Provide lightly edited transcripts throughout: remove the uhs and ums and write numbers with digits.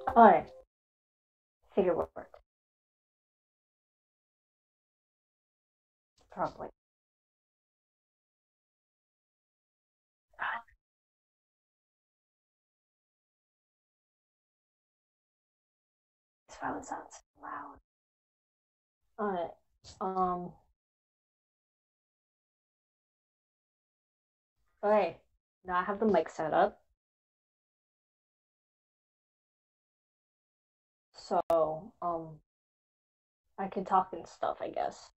Alright, figure what worked. Probably. This probably sounds loud. Alright, um, alright. Now I have the mic set up. So, I can talk and stuff, I guess.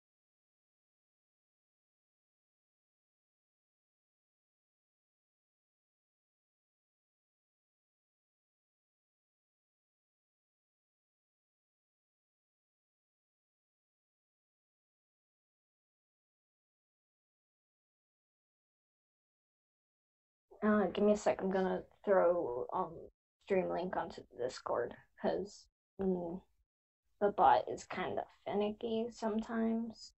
Give me a sec. I'm gonna throw stream link onto the Discord because the bot is kind of finicky sometimes.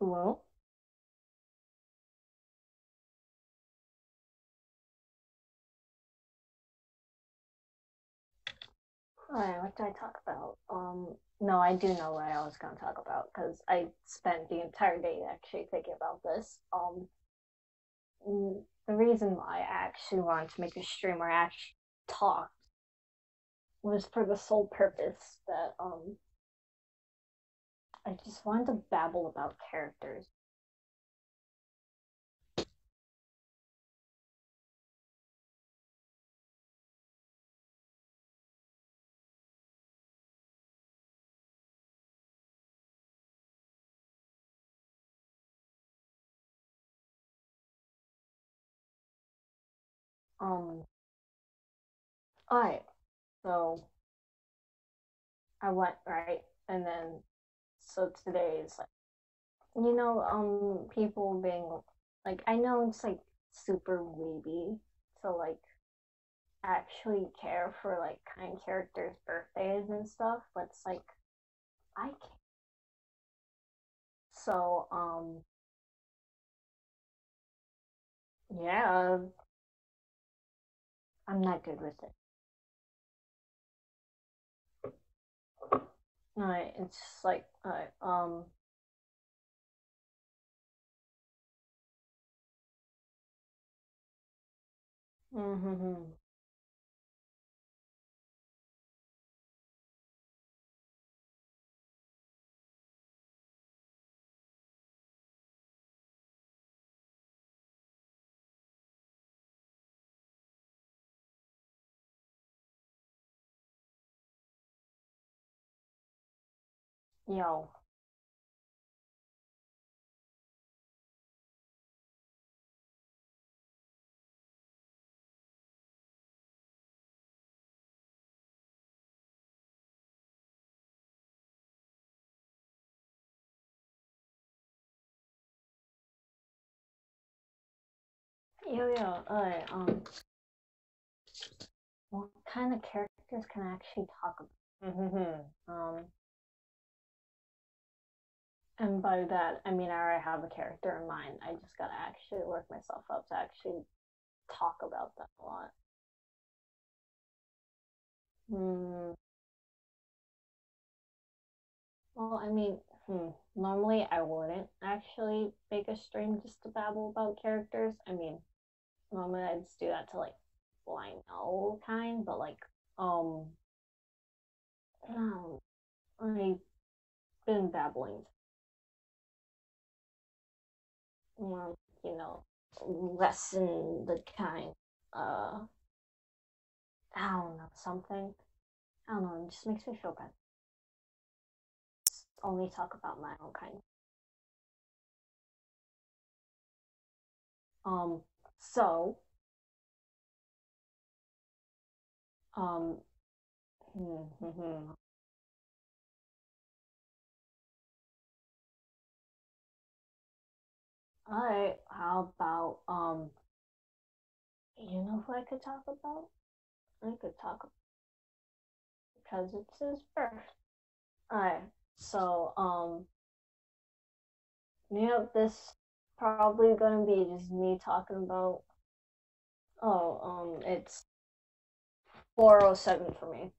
Well, alright, what did I talk about? No, I do know what I was gonna talk about because I spent the entire day actually thinking about this. The reason why I actually wanted to make a stream where I actually talked was for the sole purpose that I just wanted to babble about characters. Um, alright, so I went right, and then so today is like people being like I know it's like super weeby to like actually care for like kind characters' birthdays and stuff, but it's like I can't. So yeah, I'm not good with it. It's just like mm-hmm. Yo, yo, what kind of characters can I actually talk about? Mm-hmm. And by that, I mean I already have a character in mind. I just gotta actually work myself up to actually talk about them a lot. Hmm. Well, I mean, normally I wouldn't actually make a stream just to babble about characters. I mean, normally I'd just do that to like blind know kind, but like, um, no, I've been babbling, more, lessen the kind, uh, I don't know, something. I don't know, it just makes me feel bad. Only talk about my own kind. Um, so Um, all right. How about you know who I could talk about? I could talk because it's his birth. All right. So this probably gonna be just me talking about. Oh, it's 4:07 for me.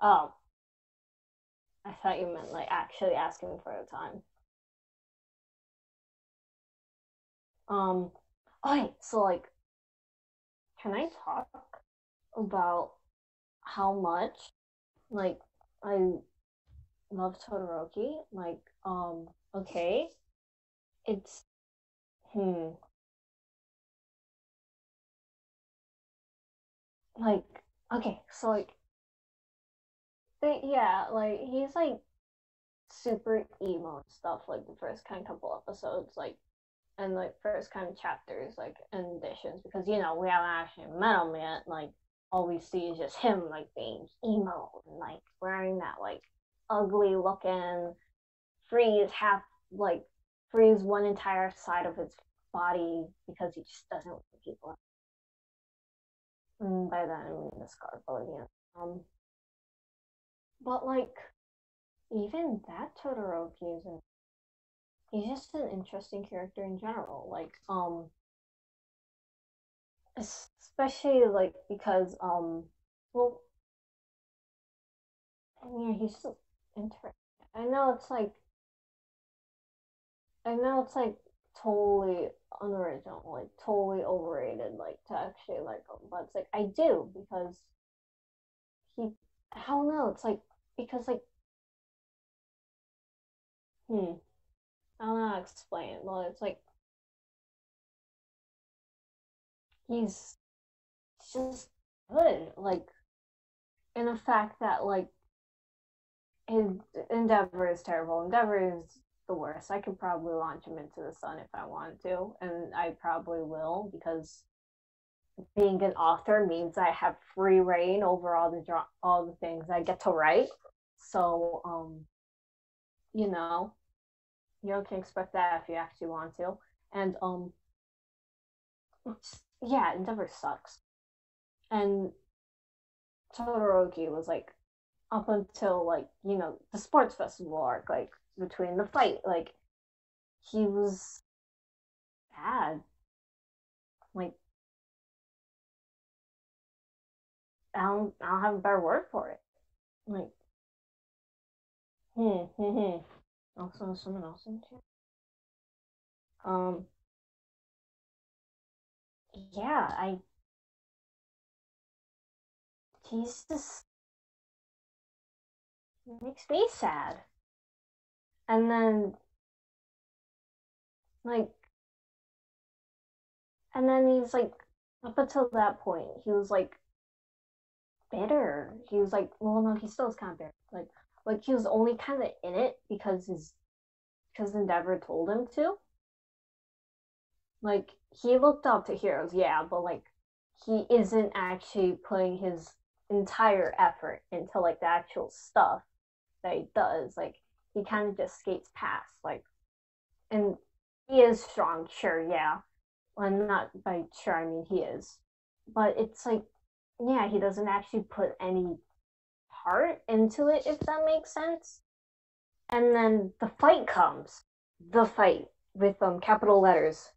Oh, I thought you meant like actually asking for the time. Um, alright, so like, can I talk about how much like I love Todoroki? Like, okay, it's hmm, like okay, so like, yeah, like he's like super emo and stuff. Like the first kind of couple episodes, like and like first kind of chapters, like and editions, because we haven't actually met him yet. Like all we see is just him like being emo and like wearing that like ugly looking freeze half like freeze one entire side of his body because he just doesn't want people. And by that I mean the scar, but yeah. But like even that Todoroki is he's just an interesting character in general. Like especially like because well yeah he's so interesting. I know it's like I know it's like totally unoriginal, like totally overrated, like to actually like him, but it's like I do because he I don't know, it's like because like hmm I don't know how to explain it. Well, it's like he's just good, like in the fact that like his Endeavor is terrible. Endeavor is the worst. I could probably launch him into the sun if I wanted to, and I probably will because being an author means I have free reign over all the things I get to write. So, you know, you can expect that if you actually want to. And yeah, Endeavor sucks. And Todoroki was like up until like the sports festival arc, like between the fight, like he was bad. Like I don't have a better word for it. Like Also, someone else in chat. Um, yeah, I he's just makes me sad. And then like, and then he's like, up until that point, he was like bitter. He was like, well, no, he still is kind of bitter. Like he was only kind of in it because Endeavor told him to. Like he looked up to heroes, yeah, but like he isn't actually putting his entire effort into like the actual stuff that he does. Like he kind of just skates past. Like, and he is strong, sure, yeah. Well, not by sure, I mean he is, but it's like, yeah, he doesn't actually put any heart into it, if that makes sense. And then the fight comes, the fight with capital letters,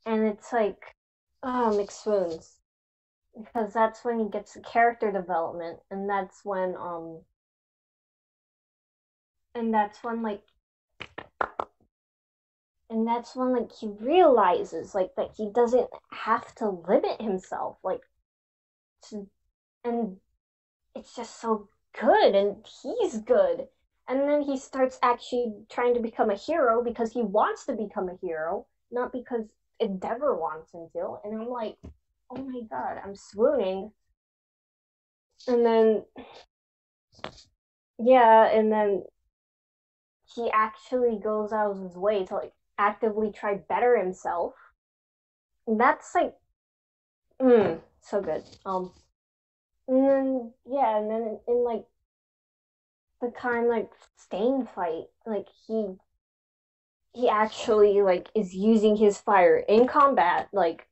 and it's like, oh, McSwoons, because that's when he gets the character development, and that's when like he realizes like that he doesn't have to limit himself like to, and it's just so good and he's good, and then he starts actually trying to become a hero because he wants to become a hero, not because Endeavor wants him to, and I'm like, oh my god, I'm swooning. And then yeah, and then he actually goes out of his way to like actively try better himself. And that's like so good. And then yeah, and then in like the kind like stain fight, like he actually like is using his fire in combat, like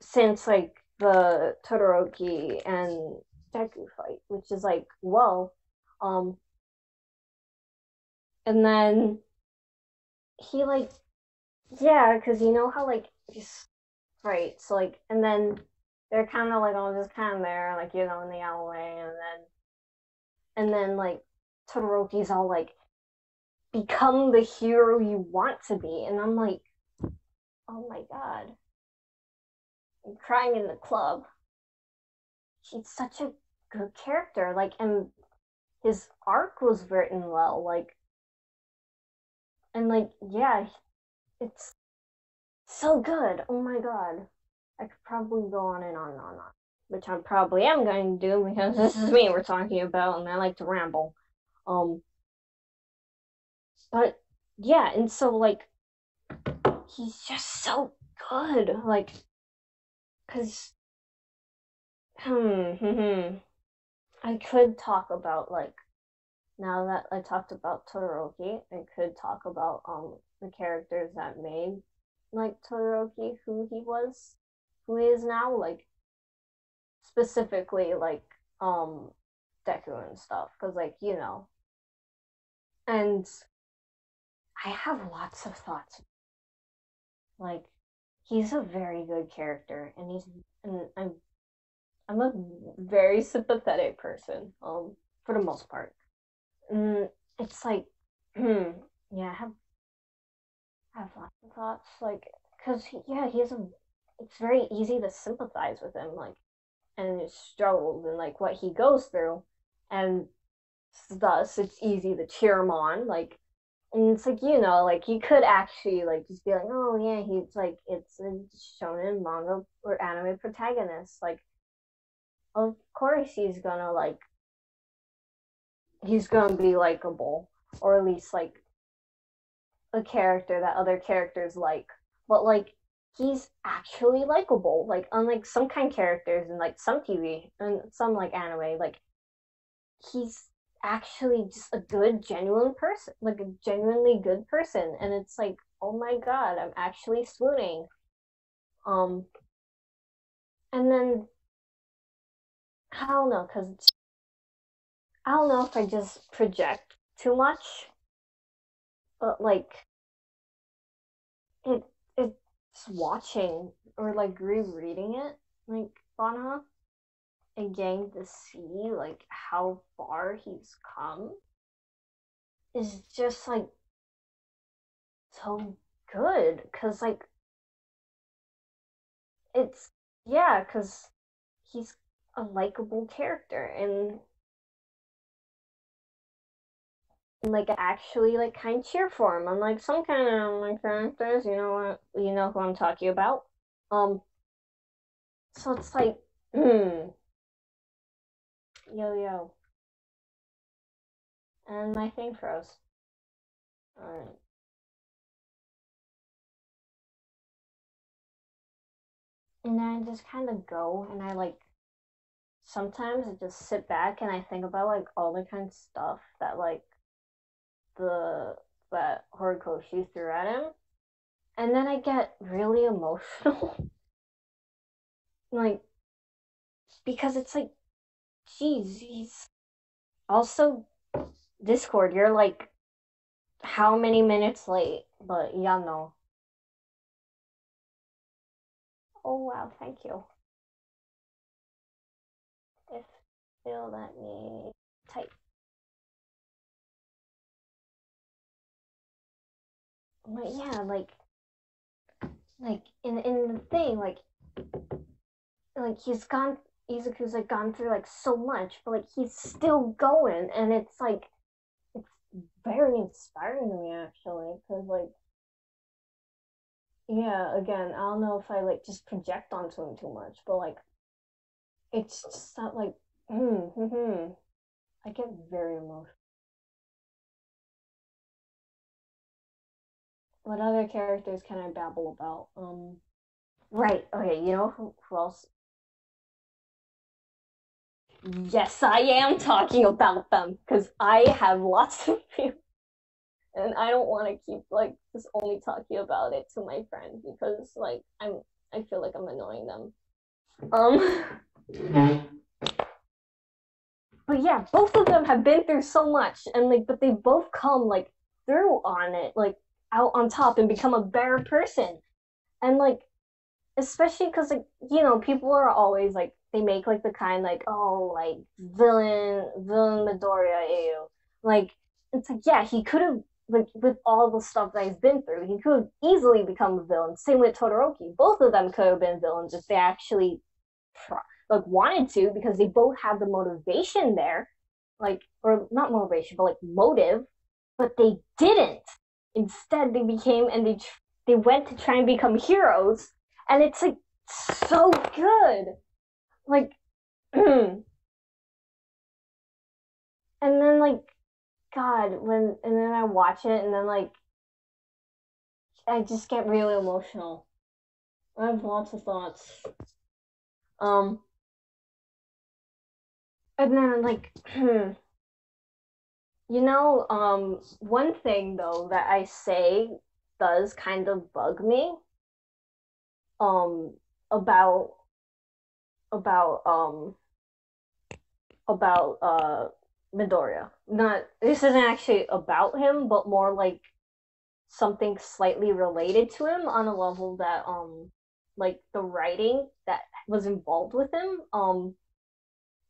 since like the Todoroki and Deku fight, which is like whoa, um, and then he like yeah, because you know how like he's right, so like and then they're kind of like all just kind of there, like you know, in the alleyway, and then like Todoroki's all like become the hero you want to be, and I'm like, oh my god, I'm crying in the club. He's such a good character, like, and his arc was written well, like, and like, yeah, it's so good. Oh my god, I could probably go on and on and on, and on, which I probably am going to do because this is me we're talking about, and I like to ramble. Um, but yeah, and so like he's just so good, like, cause I could talk about like now that I talked about Todoroki, I could talk about the characters that made like Todoroki who he was, who he is now, like specifically like Deku and stuff, because like you know, and I have lots of thoughts. Like he's a very good character, and I'm a very sympathetic person, for the most part. It's like, yeah, I have lots of thoughts, like, cause yeah, he has a. It's very easy to sympathize with him, like, and his struggles and like what he goes through, and thus it's easy to cheer him on, like, and it's like you know, like you could actually like just be like, oh yeah, he's like it's a shonen manga or anime protagonist, like, of course he's gonna be likable, or at least like a character that other characters like. But like he's actually likable. Like unlike some kind of characters in like some TV and some like anime, like he's actually just a good, genuine person, like a genuinely good person. And it's like, oh my god, I'm actually swooning. Um, and then I don't know, cause I don't know if I just project too much, but like it it's watching or like rereading it, like Banha, and getting to see like how far he's come is just like so good because like it's yeah because he's a likable character and like actually like kind of cheer for him unlike some kind of like characters, you know what, you know who I'm talking about. um so it's like yo yo, and my thing froze. All right. And then I just kind of go and I like sometimes I just sit back and I think about like all the kind of stuff that like the that Horikoshi threw at him, and then I get really emotional, like because it's like, geez, he's also Discord. You're like how many minutes late, but yeah, no. Oh wow, thank you. If you'll let me type, but yeah, like in the thing, like he's gone Izuku's like gone through like so much, but like he's still going, and it's like it's very inspiring to me actually, because like yeah, again, I don't know if I like just project onto him too much, but like it's just not like I get very emotional. What other characters can I babble about? Right, okay, you know who else? Yes, I am talking about them because I have lots of feelings, and I don't want to keep like just only talking about it to my friends because like I feel like I'm annoying them. Um, but yeah, both of them have been through so much, and like, but they both come like through on it, like out on top, and become a better person. And like, especially because like people are always like they make like the kind like oh like villain Midoriya ew. Like it's like yeah he could have like with all the stuff that he's been through he could have easily become a villain. Same with Todoroki. Both of them could have been villains if they actually like wanted to because they both had the motivation there, like or not motivation but like motive, but they didn't. Instead, they became and they went to try and become heroes, and it's like so good. Like, and then like God, when and then I watch it, and then like I just get really emotional. I have lots of thoughts. Um, and then like one thing though that I say does kind of bug me um about about um Midoriya. Not this isn't actually about him, but more like something slightly related to him on a level that like the writing that was involved with him.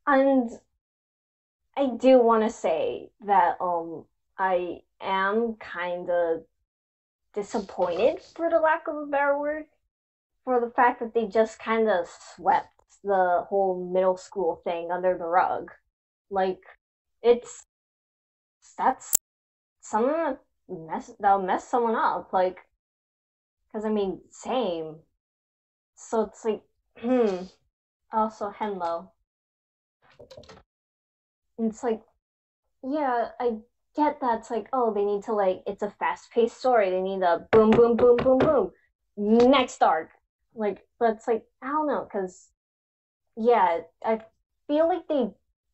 And I do want to say that I am kind of disappointed, for the lack of a better word, for the fact that they just kind of swept the whole middle school thing under the rug. Like it's that's someone that'll mess someone up. Like because I mean same. So it's like Also Henlo. It's like yeah, I get that. It's like oh they need to like it's a fast paced story. They need a boom boom boom boom boom next arc. Like but it's like I don't know because yeah, I feel like they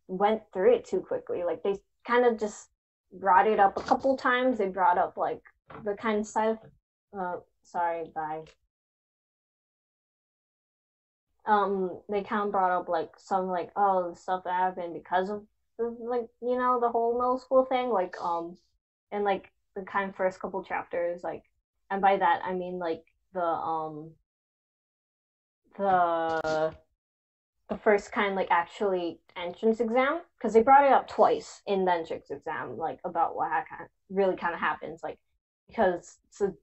went through it too quickly. Like they kind of just brought it up a couple times. They brought up like the kind of side. Sorry, bye. They kind of brought up like some like oh the stuff that happened because of like the whole middle school thing. Like and like the kind of first couple chapters. Like, and by that I mean like the the first kind like actually entrance exam because they brought it up twice in the entrance exam like about what really kind of happens like because it's a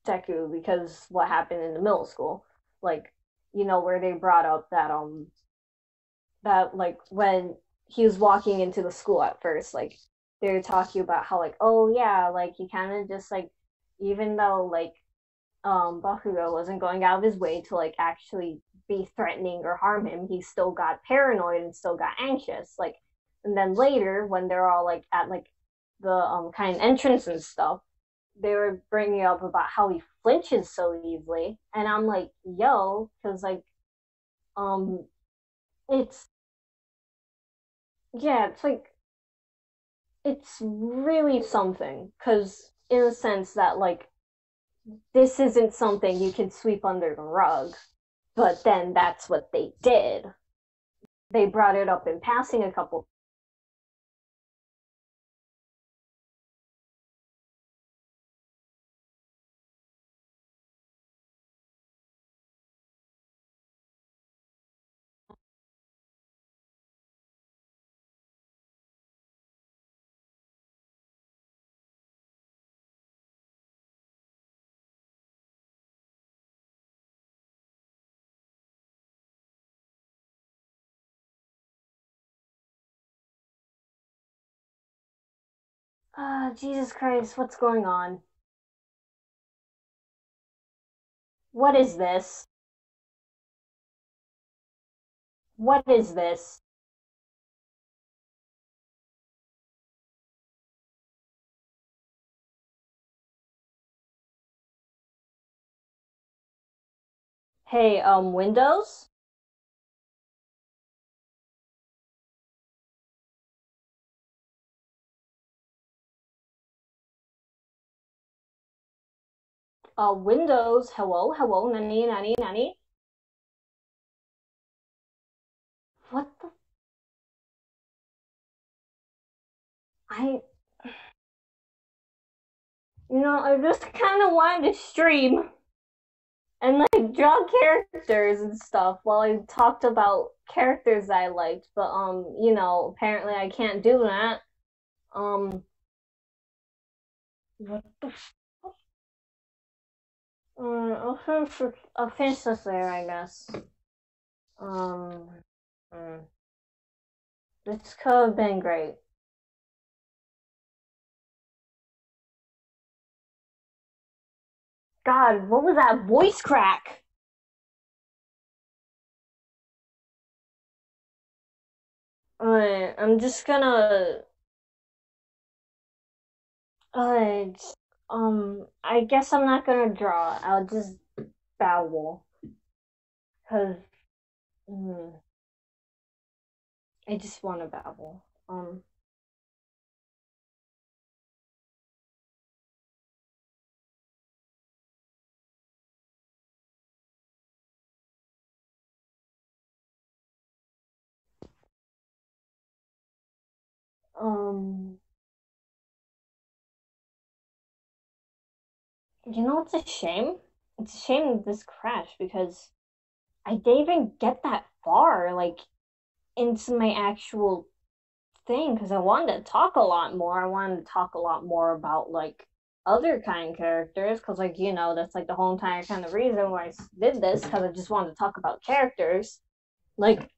Deku because what happened in the middle school like where they brought up that like when he was walking into the school at first like they were talking about how like oh yeah like he kind of just like even though like Bakugo wasn't going out of his way to like actually be threatening or harm him. He still got paranoid and still got anxious. Like, and then later when they're all like at like the kind of entrance and stuff, they were bringing up about how he flinches so easily, and I'm like, yo, because like um, it's yeah, it's like it's really something because in a sense that like this isn't something you can sweep under the rug. But then that's what they did. They brought it up in passing a couple. Jesus Christ, what's going on? What is this? What is this? Hey, Windows? Windows, hello, hello, nani, nani, nani. What the? I, I just kind of wanted to stream and like draw characters and stuff while I talked about characters I liked, but apparently I can't do that. Um, what the? I'll finish this there, I guess. Um, mm, this could have been great. God, what was that voice crack? I'm just gonna. Uh, I guess I'm not gonna draw. I'll just babble, cause mm, I just want to babble. Um, it's a shame. It's a shame this crashed because I didn't even get that far, like into my actual thing, because I wanted to talk a lot more. I wanted to talk a lot more about like other kind of characters, because that's like the whole entire kind of reason why I did this, because I just wanted to talk about characters. Like,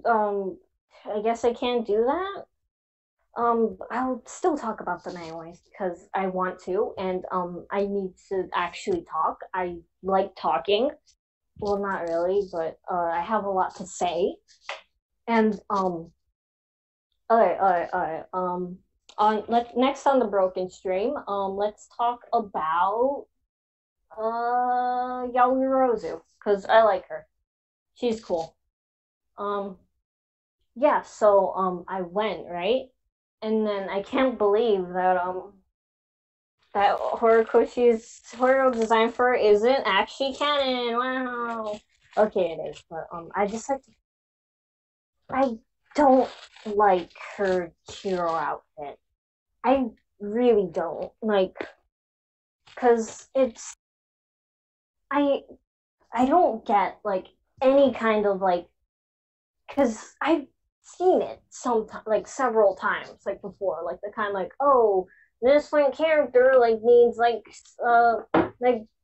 I guess I can't do that. I'll still talk about them anyways because I want to, and I need to actually talk. I like talking. Well, not really, but I have a lot to say. And all right. On next on the broken stream, let's talk about Yaoyorozu because I like her. She's cool. Um, yeah. So I went right, and then I can't believe that Horikoshi's Horo design for her isn't actually canon. Wow. Okay, it is, but I don't like her hero outfit. I really don't like because I I don't get like any kind of like because I've seen it like several times like before like the kind of like this like character like needs like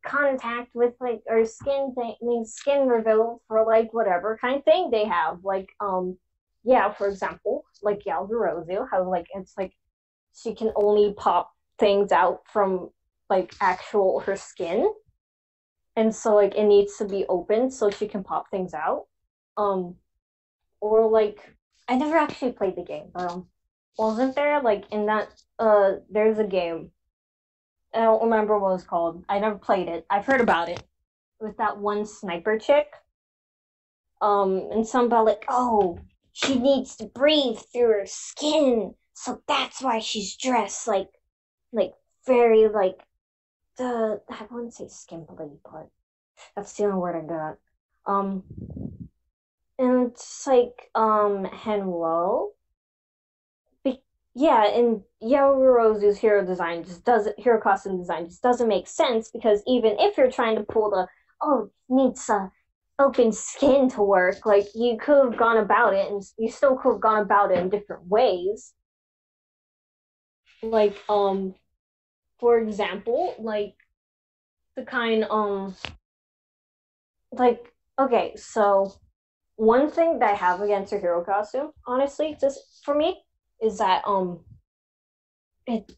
contact with like or skin thing means skin reveal for like whatever kind of thing they have like yeah, for example like Yaldarozu how like it's like she can only pop things out from like actual her skin, and so like it needs to be open so she can pop things out. Um, or like I never actually played the game, but wasn't there like in that there's a game. I don't remember what it was called. I never played it. I've heard about it. With that one sniper chick. And some about like, she needs to breathe through her skin. So that's why she's dressed like very like the I wouldn't say skimpily, but that's the only word I got. Um, and it's like Henwo. Yeah, and Yaoyorozu's hero costume design just doesn't make sense because even if you're trying to pull the needs open skin to work, like you could have gone about it, and you still could have gone about it in different ways. Like for example, like the kind like okay, so one thing that I have against her hero costume, honestly, just for me, is that it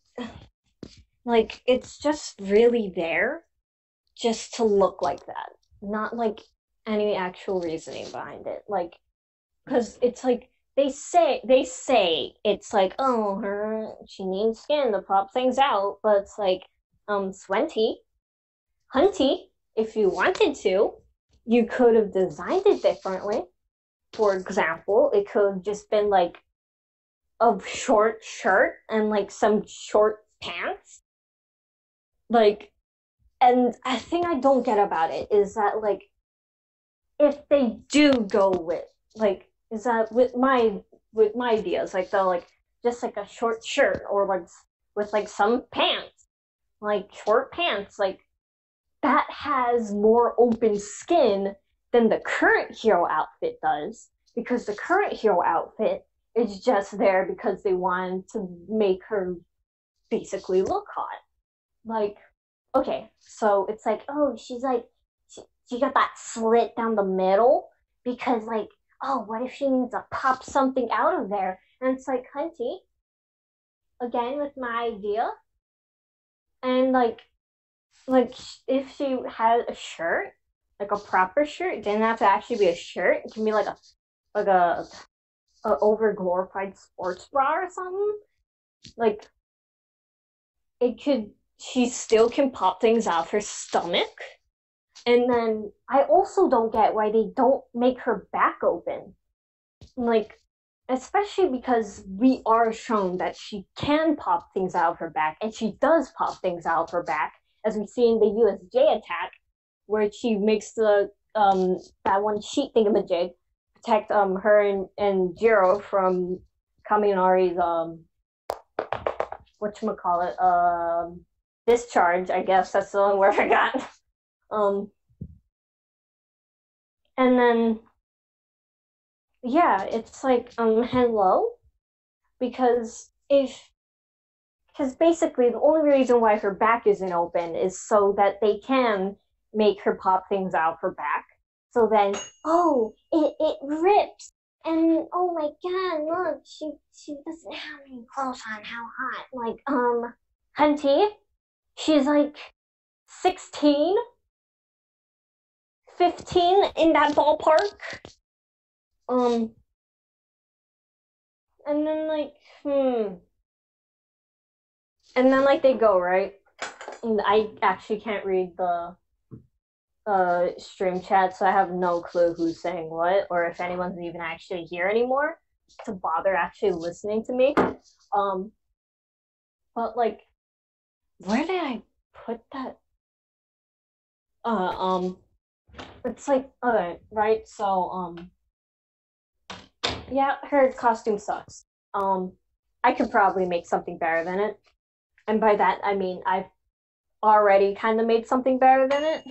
like it's just really there just to look like that, not like any actual reasoning behind it. Like, because it's like they say it's like she needs skin to pop things out, but it's like Swenty, Hunty, if you wanted to, you could have designed it differently. For example, it could have just been like a short shirt and like some short pants. Like and a thing I don't get about it is that like if they do go with like is that with my ideas like the like just like a short shirt or like with like some pants like short pants like that has more open skin than the current hero outfit does because the current hero outfit is just there because they wanted to make her basically look hot. Like, okay, so it's like, oh, she's like, she got that slit down the middle because, like, oh, what if she needs to pop something out of there? And it's like, Hunty, again with my idea, and like if she had a shirt, like a proper shirt, it didn't have to actually be a shirt. It can be like a over glorified sports bra or something. Like it could she still can pop things out her stomach. And then I also don't get why they don't make her back open. Like especially because we are shown that she can pop things out of her back and she does pop things out of her back as we see in the USJ attack where she makes the that one sheet thingamajig protect her and Jiro from Kaminari's whatchamacallit discharge, I guess that's the only word I got. Um and then yeah, it's like hello because if because basically the only reason why her back isn't open is so that they can make her pop things out her back. So then, oh, it rips, and oh my god, look, she doesn't have any clothes on. How hot? Like Hunty, she's like 16, 15 in that ballpark. Um, and then like and then like they go right. And I actually can't read the stream chat, so I have no clue who's saying what or if anyone's even actually here anymore to bother actually listening to me. Um, but like, where did I put that? Uh, um, it's like okay, right? So yeah, her costume sucks. I could probably make something better than it, and by that I mean I've already kind of made something better than it.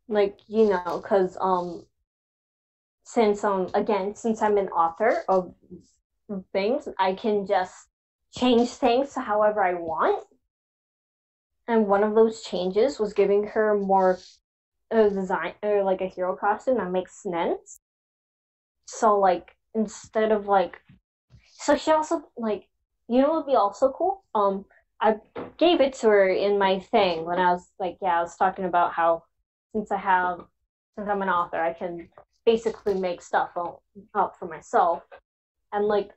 Like because since again since I'm an author of things I can just change things to however I want, and one of those changes was giving her more design or like a hero costume that makes sense. So like instead of like so she also like what would be also cool I gave it to her in my thing when I was like I was talking about how since since I'm an author I can basically make stuff up for myself. And like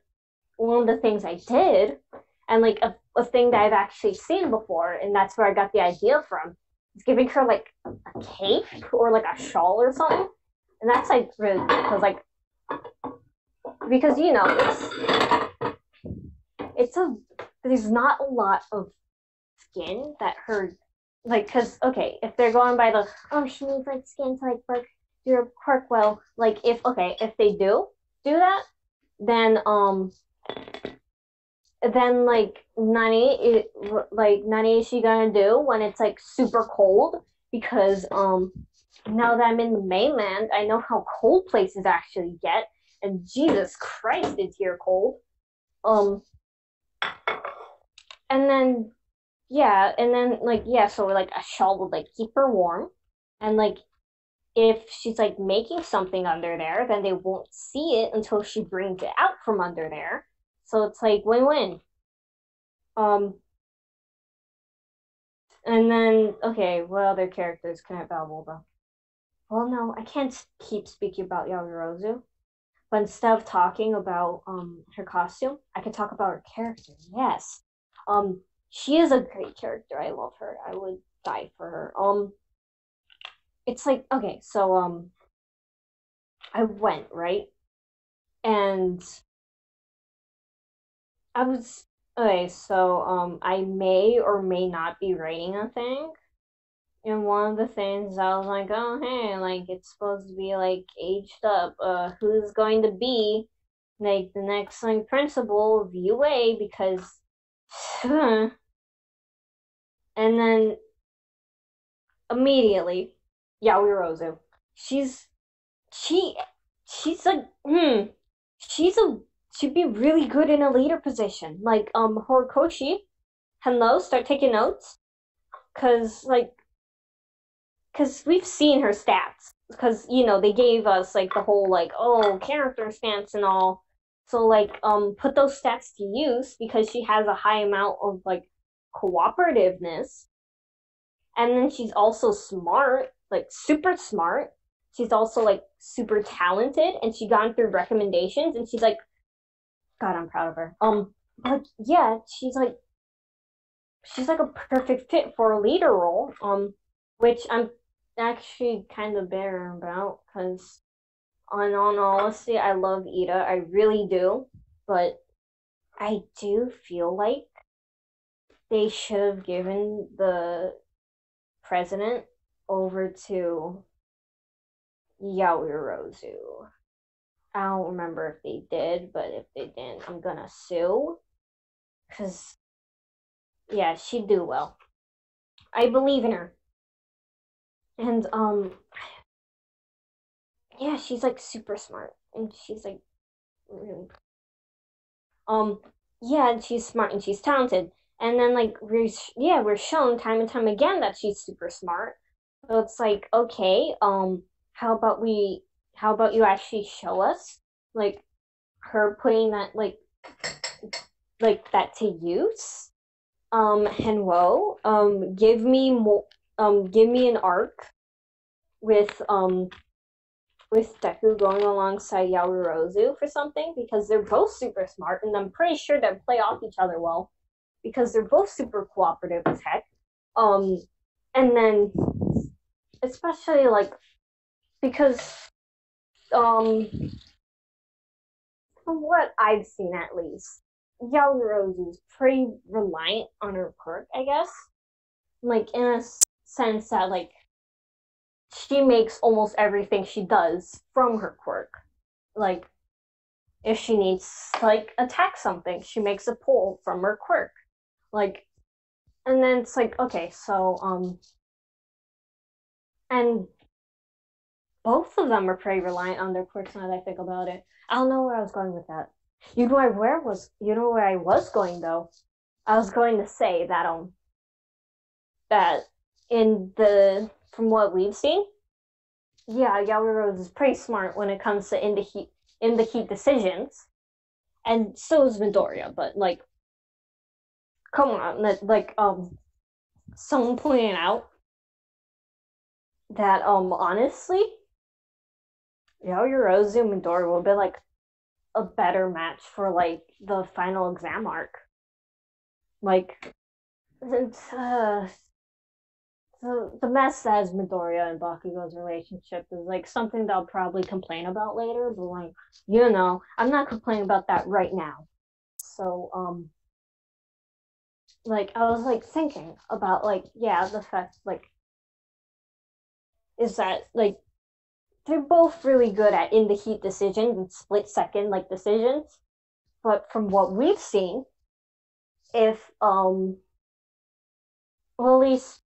one of the things I did, and like a thing that I've actually seen before, and that's where I got the idea from, is giving her like a cape or like a shawl or something. And that's like really because it's a there's not a lot of skin that her like because okay if they're going by the she needs like skin to like work your quirk well like if they do that then like Nani is she gonna do when it's like super cold because now that I'm in the mainland I know how cold places actually get, and Jesus Christ it's here cold. And then so like a shawl would like keep her warm, and like if she's like making something under there then they won't see it until she brings it out from under there, so it's like win-win. um and then okay, what other characters can I babble about? Well, no, I can't keep speaking about Yagorozu, but instead of talking about her costume I could talk about her character. Yes, she is a great character. I love her. I would die for her. It's like okay, so I went right, and I was Okay, so I may or may not be writing a thing. And one of the things I was like, oh hey, like it's supposed to be like aged up. Who's going to be like the next like principal of UA because and then immediately, Yaoirozu. She's she she's like she's a she'd be really good in a leader position. Like Horikoshi, hello, start taking notes. Cause we've seen her stats. Cause they gave us like the whole like character stats and all. So like put those stats to use because she has a high amount of like cooperativeness, and then she's also smart, like super smart. She's also like super talented, and she gone through recommendations, and she's like, God, I'm proud of her. But yeah, she's like a perfect fit for a leader role. Which I'm actually kind of bitter about because, on all honesty, I love Ida, I really do, but I do feel like they should have given the president over to Yaoirozu. I don't remember if they did, but if they didn't, I'm gonna sue. Cause yeah, she'd do well. I believe in her. And yeah, she's like super smart, and she's like really um yeah, and she's smart and she's talented. And then like we're shown time and time again that she's super smart. So it's like, okay, how about we how about you actually show us like her putting that like that to use. Henwo, give me an arc with Deku going alongside Yaoirozu for something because they're both super smart and I'm pretty sure they play off each other well because they're both super cooperative as heck. Um, and then especially like because um from what I've seen at least, Yaoirozu is pretty reliant on her quirk, I guess. Like in a sense that like she makes almost everything she does from her quirk. Like if she needs to, like attack something, she makes a pull from her quirk. Like and then it's like, okay, so and both of them are pretty reliant on their quirks now that I think about it. I don't know where I was going with that. You know where I was going though? I was going to say that in the from what we've seen, yeah, Yaoirozu is pretty smart when it comes to in the heat decisions, and so is Midoriya. But like, come on, like someone pointed out that honestly, Yaoirozu and Midoriya would be like a better match for like the final exam arc. Like, it's, the mess that is Midoriya and Bakugo's relationship is like something that I'll probably complain about later, but like, I'm not complaining about that right now. So, like I was like thinking about like, yeah, the fact like is that like they're both really good at in the heat decisions and split second like decisions. But from what we've seen, if well at least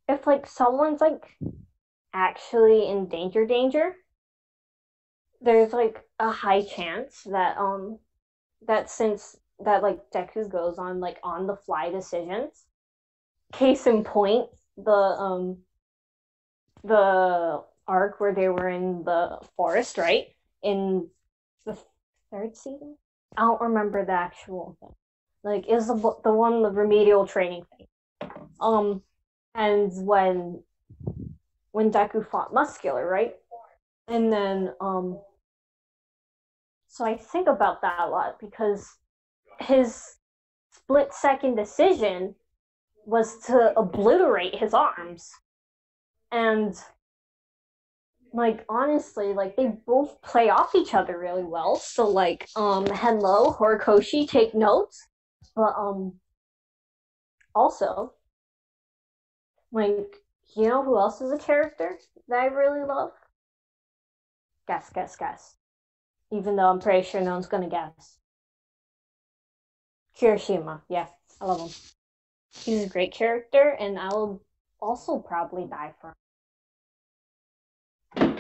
if like someone's like actually in danger, there's like a high chance that since that like Deku goes on like on the fly decisions. Case in point, the arc where they were in the forest, right? In the third season? I don't remember the actual thing. Like is the one the remedial training thing. Um and when Deku fought Muscular, right? And then so I think about that a lot because his split second decision was to obliterate his arms. And like honestly, like they both play off each other really well. So like hello, Horikoshi, take notes. But also, like, you know who else is a character that I really love? Guess, guess, guess. Even though I'm pretty sure no one's gonna guess. Kirishima, yeah, I love him. He's a great character, and I will also probably die for him.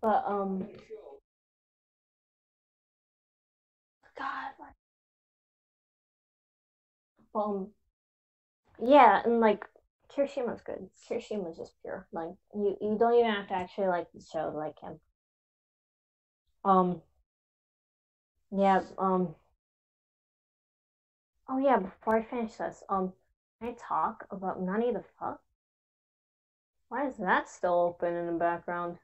But God, um, yeah, and like Kirishima's good. Kirishima's just pure. Like you don't even have to actually like the show to like him. Um, yeah, oh yeah, before I finish this, can I talk about Nani the fuck? Why is that still open in the background?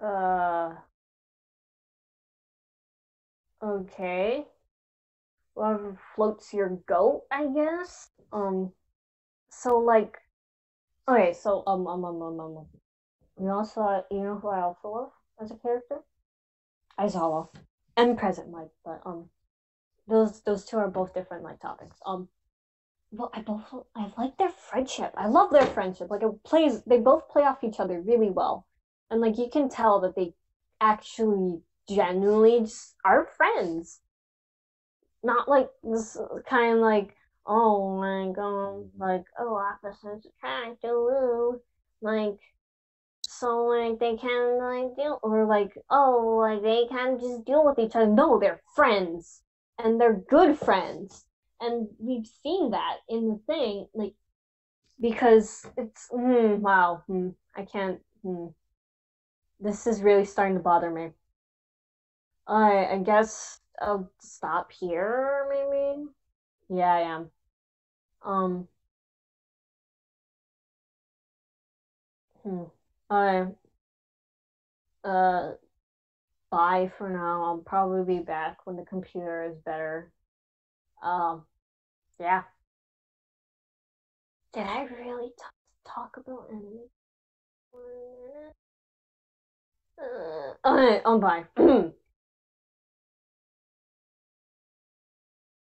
Uh, okay. Whatever floats your goat, I guess. So like, okay, so we also, you know who I also love as a character? Aizawa and present life, but those two are both different like topics. Well, I like their friendship. I love their friendship. Like they both play off each other really well, and like you can tell that they actually genuinely just are friends. Not like this kind of like, oh my god, like, oh opposites attract, like, so like they can like deal, or like, oh, like they can just deal with each other. No, they're friends, and they're good friends, and we've seen that in the thing, like, because it's wow, I can't. This is really starting to bother me. I guess I'll stop here, maybe. Yeah, I am. Um, hmm. I uh, bye for now. I'll probably be back when the computer is better. Um, yeah. Did I really talk about anime for a minute? Okay, bye.